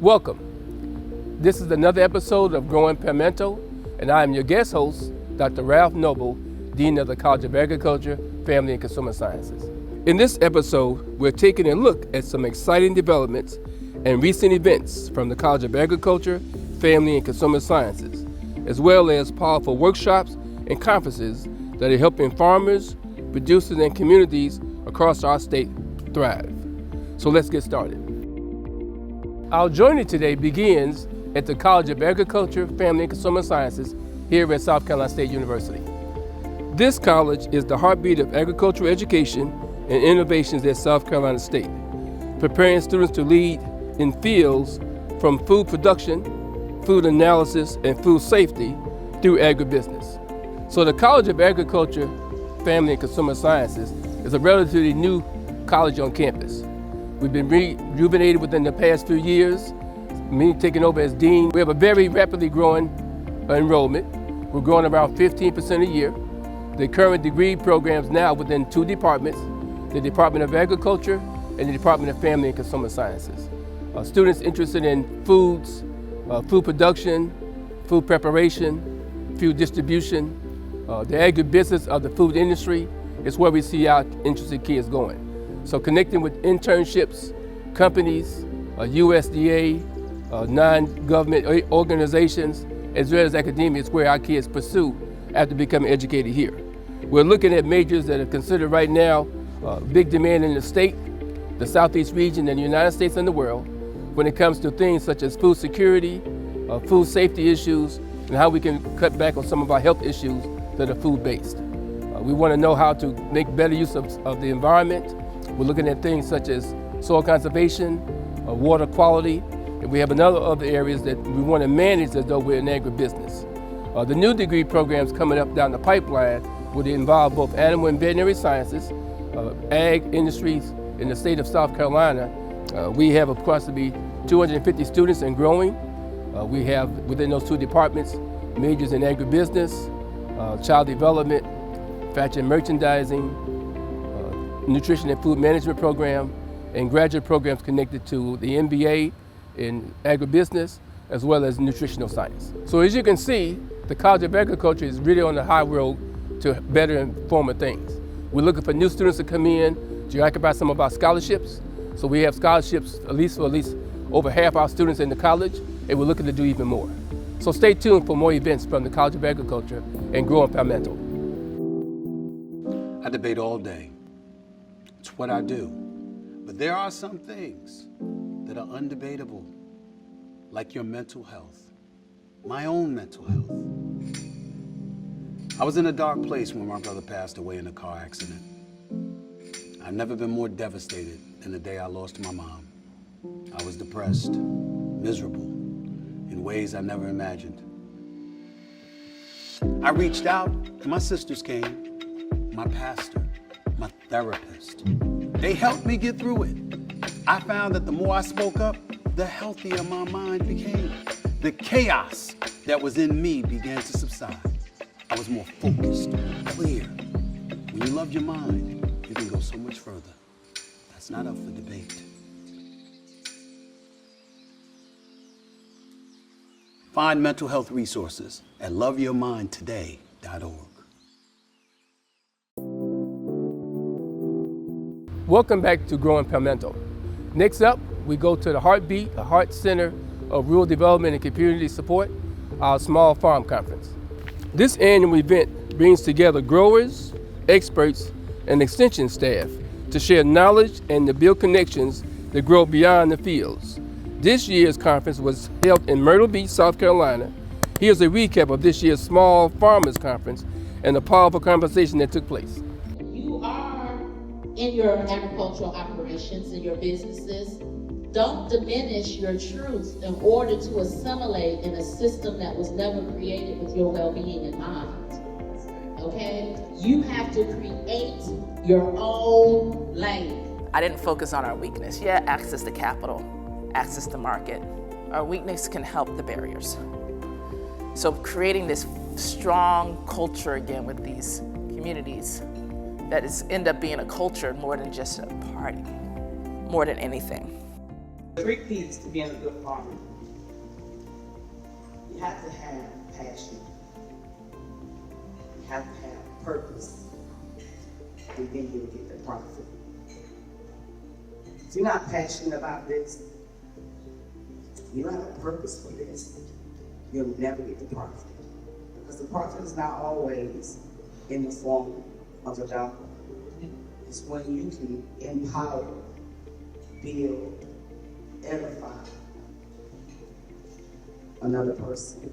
Welcome. This is another episode of Growing Palmetto, and I am your guest host, Dr. Ralph Noble, Dean of the College of Agriculture, Family and Consumer Sciences. In this episode, we're taking a look at some exciting developments and recent events from the College of Agriculture, Family and Consumer Sciences, as well as powerful workshops and conferences that are helping farmers, producers, and communities across our state thrive. So let's get started. Our journey today begins at the College of Agriculture, Family and Consumer Sciences here at South Carolina State University. This college is the heartbeat of agricultural education and innovations at South Carolina State, preparing students to lead in fields from food production, food analysis, and food safety through agribusiness. So the College of Agriculture, Family and Consumer Sciences is a relatively new college on campus. We've been rejuvenated within the past few years, me taking over as dean. We have a very rapidly growing enrollment. We're growing around 15% a year. The current degree programs now within two departments, the Department of Agriculture and the Department of Family and Consumer Sciences. Students interested in foods, food production, food preparation, food distribution, the agribusiness of the food industry is where we see our interested kids going. So connecting with internships, companies, USDA, non-government organizations, as well as academia is where our kids pursue after becoming educated here. We're looking at majors that are considered right now big demand in the state, the Southeast region, and the United States and the world when it comes to things such as food security, food safety issues, and how we can cut back on some of our health issues that are food-based. We want to know how to make better use of the environment. We're looking at things such as soil conservation, water quality, and we have other areas that we want to manage as though we're in agribusiness. The new degree programs coming up down the pipeline would involve both animal and veterinary sciences, ag industries in the state of South Carolina. We have approximately 250 students and growing. We have within those two departments majors in agribusiness, child development, fashion and merchandising, nutrition and food management program, and graduate programs connected to the MBA in agribusiness, as well as nutritional science. So as you can see, the College of Agriculture is really on the high road to better and former things. We're looking for new students to come in to occupy some of our scholarships. So we have scholarships for at least over half our students in the college, and we're looking to do even more. So stay tuned for more events from the College of Agriculture and Growing Palmetto. I debate all day. It's what I do. But there are some things that are undebatable, like your mental health, my own mental health. I was in a dark place when my brother passed away in a car accident. I've never been more devastated than the day I lost my mom. I was depressed, miserable, in ways I never imagined. I reached out, and my sisters came, my pastor, my therapist. They helped me get through it. I found that the more I spoke up, the healthier my mind became. The chaos that was in me began to subside. I was more focused, clear. When you love your mind, you can go so much further. That's not up for debate. Find mental health resources at loveyourmindtoday.org. Welcome back to Growing Palmetto. Next up, we go to the Heartbeat, the Heart Center of Rural Development and Community Support, our Small Farm Conference. This annual event brings together growers, experts, and extension staff to share knowledge and to build connections that grow beyond the fields. This year's conference was held in Myrtle Beach, South Carolina. Here's a recap of this year's Small Farmers Conference and the powerful conversation that took place. You are in your agricultural operations and your businesses. Don't diminish your truth in order to assimilate in a system that was never created with your well-being in mind. Okay? You have to create your own lane. I didn't focus on our weakness. Yeah, access to capital, access to market. Our weakness can help the barriers. So creating this strong culture again with these communities that is end up being a culture more than just a party, more than anything. 3 P's to being a good farmer. You have to have passion. You have to have purpose. And then you'll get the profit. If you're not passionate about this, you don't have a purpose for this, you'll never get the profit. Because the profit is not always in the form of a dollar. It's when you can empower, build, edify another person.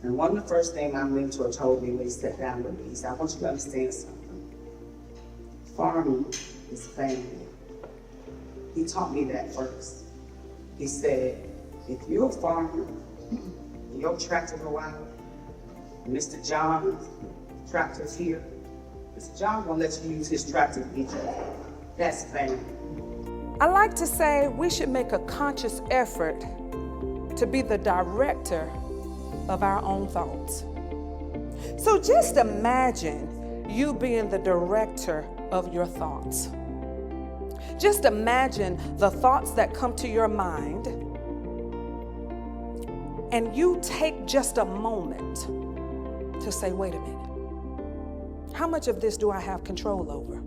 And one of the first things my mentor told me when he sat down with me, he said, I want you to understand something. Farming is family. He taught me that first. He said, if you're a farmer, and your tractor go out, and Mr. John's tractor's here, Mr. John gonna let you use his tractor to get you. That's family. I like to say we should make a conscious effort to be the director of our own thoughts. So just imagine you being the director of your thoughts. Just imagine the thoughts that come to your mind, and you take just a moment to say, wait a minute, how much of this do I have control over?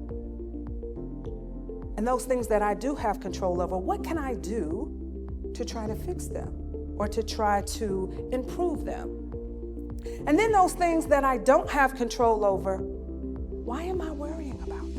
And those things that I do have control over, what can I do to try to fix them or to try to improve them? And then those things that I don't have control over, why am I worrying about them?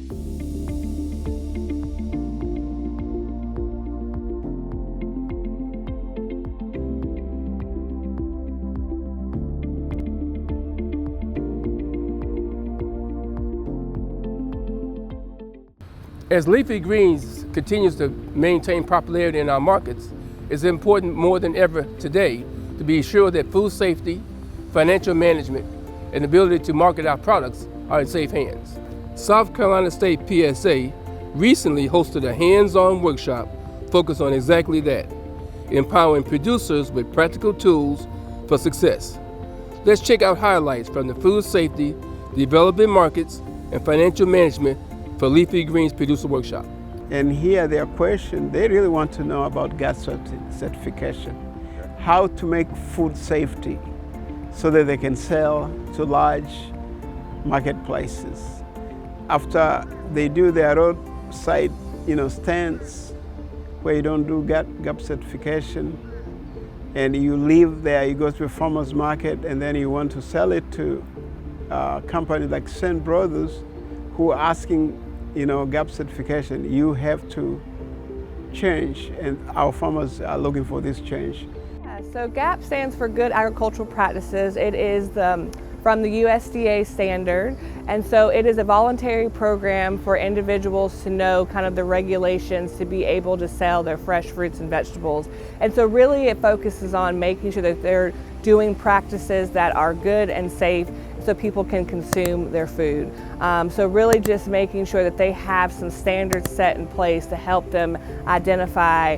As leafy greens continues to maintain popularity in our markets, it's important more than ever today to be sure that food safety, financial management, and ability to market our products are in safe hands. South Carolina State PSA recently hosted a hands-on workshop focused on exactly that, empowering producers with practical tools for success. Let's check out highlights from the food safety, developing markets, and financial management for Leafy Greens Producer Workshop. And here their question, they really want to know about GAP certification, how to make food safety so that they can sell to large marketplaces. After they do their roadside stands where you don't do GAP certification, and you live there, you go to a farmer's market, and then you want to sell it to a company like St. Brothers, who are asking GAP certification, you have to change, and our farmers are looking for this change. So GAP stands for Good Agricultural Practices. It is from the USDA standard, and so it is a voluntary program for individuals to know kind of the regulations to be able to sell their fresh fruits and vegetables. And so really it focuses on making sure that they're doing practices that are good and safe so people can consume their food. So really just making sure that they have some standards set in place to help them identify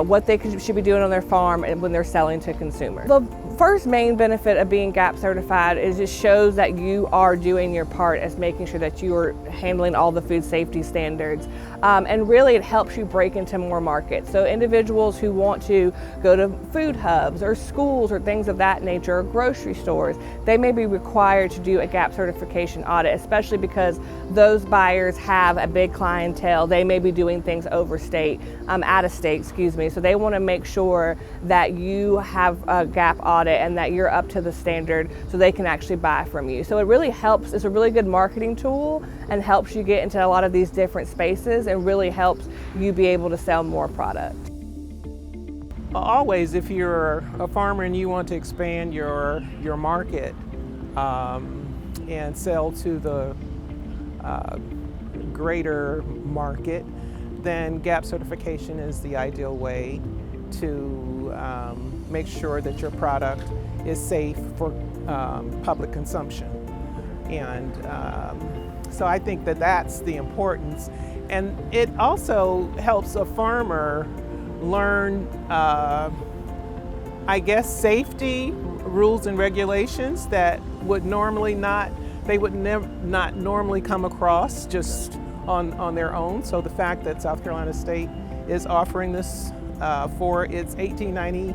what they should be doing on their farm and when they're selling to consumers. The first main benefit of being GAP certified is it shows that you are doing your part as making sure that you are handling all the food safety standards. And really it helps you break into more markets. So individuals who want to go to food hubs or schools or things of that nature, or grocery stores, they may be required to do a GAP certification audit, especially because those buyers have a big clientele. They may be doing things out of state, so they want to make sure that you have a GAP audit and that you're up to the standard so they can actually buy from you. So it really helps, it's a really good marketing tool and helps you get into a lot of these different spaces and really helps you be able to sell more product. Always, if you're a farmer and you want to expand your market and sell to the greater market, then GAP certification is the ideal way to make sure that your product is safe for public consumption. And so I think that that's the importance. And it also helps a farmer learn, I guess, safety rules and regulations that would normally not normally come across just on their own. So the fact that South Carolina State is offering this for its 1890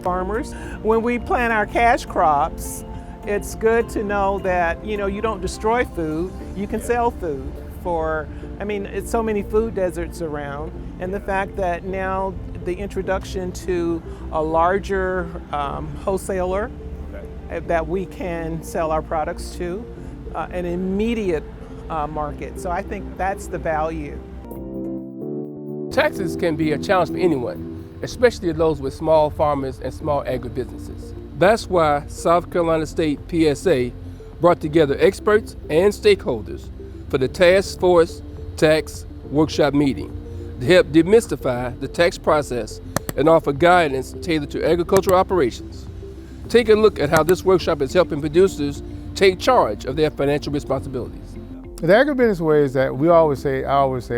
farmers. When we plant our cash crops, it's good to know that, you know, you don't destroy food, you can sell food for, I mean, it's so many food deserts around, and the fact that now the introduction to a larger wholesaler that we can sell our products to, an immediate market. So I think that's the value. Taxes can be a challenge for anyone, especially those with small farmers and small agribusinesses. That's why South Carolina State PSA brought together experts and stakeholders for the Task Force Tax Workshop meeting to help demystify the tax process and offer guidance tailored to agricultural operations. Take a look at how this workshop is helping producers take charge of their financial responsibilities. The agribusiness way is that I always say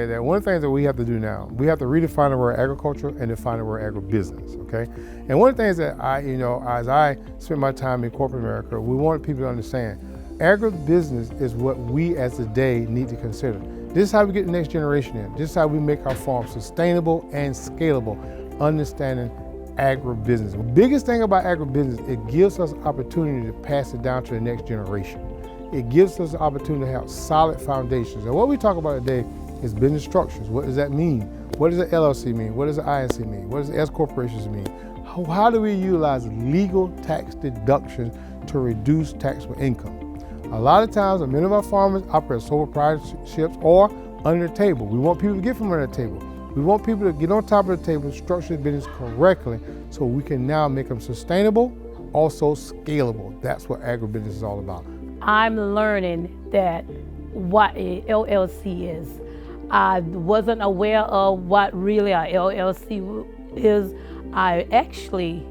that one of the things that we have to do now, we have to redefine the word agriculture and define the word agribusiness, okay? And one of the things that as I spend my time in corporate America, we want people to understand, agribusiness is what we as a day need to consider. This is how we get the next generation in. This is how we make our farms sustainable and scalable, understanding agribusiness. The biggest thing about agribusiness, it gives us opportunity to pass it down to the next generation. It gives us the opportunity to have solid foundations. And what we talk about today is business structures. What does that mean? What does an LLC mean? What does an INC mean? What does S corporations mean? How do we utilize legal tax deductions to reduce taxable income? A lot of times, many of our farmers operate sole proprietorships or under the table. We want people to get from under the table. We want people to get on top of the table, structure the business correctly so we can now make them sustainable, also scalable. That's what agribusiness is all about. I'm learning that what a LLC is. I wasn't aware of what really a LLC is. I actually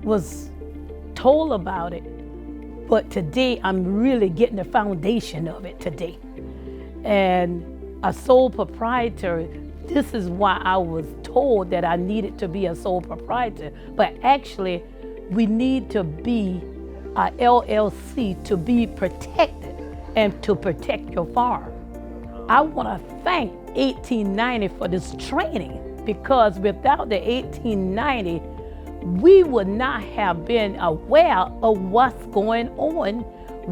was told about it, but today I'm really getting the foundation of it today. And a sole proprietor, this is why I was told that I needed to be a sole proprietor, but actually we need to be a LLC to be protected and to protect your farm. I want to thank 1890 for this training, because without the 1890, we would not have been aware of what's going on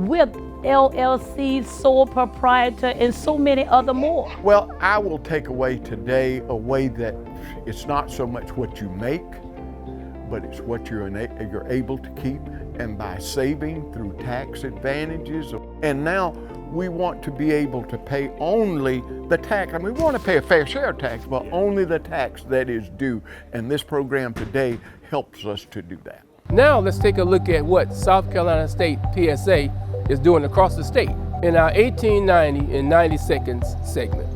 with LLC, sole proprietor, and so many other more. Well, I will take away today a way that it's not so much what you make, but it's what you're able to keep, and by saving through tax advantages. And now we want to be able to pay only the tax. I mean, we want to pay a fair share of tax, but only the tax that is due. And this program today helps us to do that. Now let's take a look at what South Carolina State PSA is doing across the state in our 1890 in 90 seconds segment.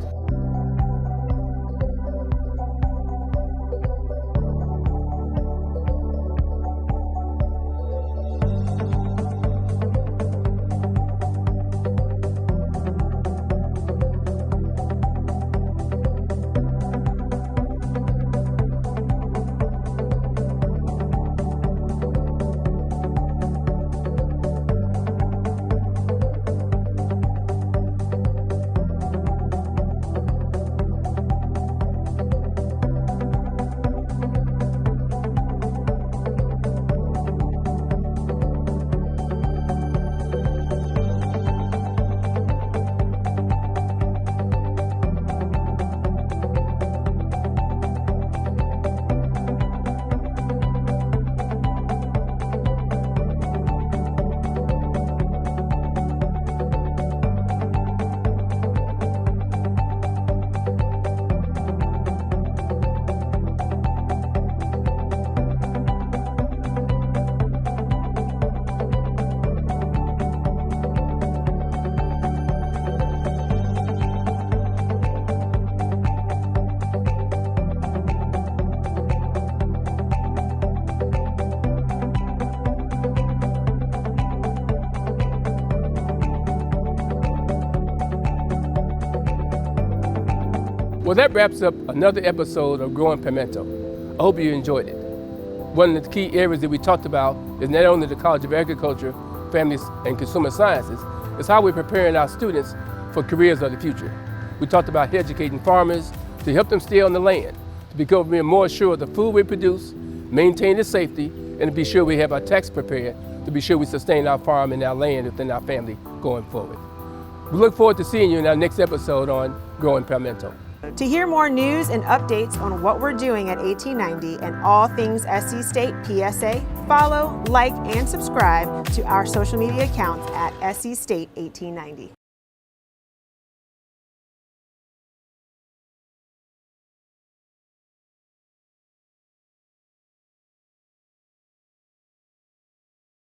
Well, that wraps up another episode of Growing Palmetto. I hope you enjoyed it. One of the key areas that we talked about is not only the College of Agriculture, Families, and Consumer Sciences, it's how we're preparing our students for careers of the future. We talked about educating farmers to help them stay on the land, to become more sure of the food we produce, maintain its safety, and to be sure we have our tax prepared to be sure we sustain our farm and our land within our family going forward. We look forward to seeing you in our next episode on Growing Palmetto. To hear more news and updates on what we're doing at 1890 and all things SC State PSA, follow, like, and subscribe to our social media accounts at SC State 1890.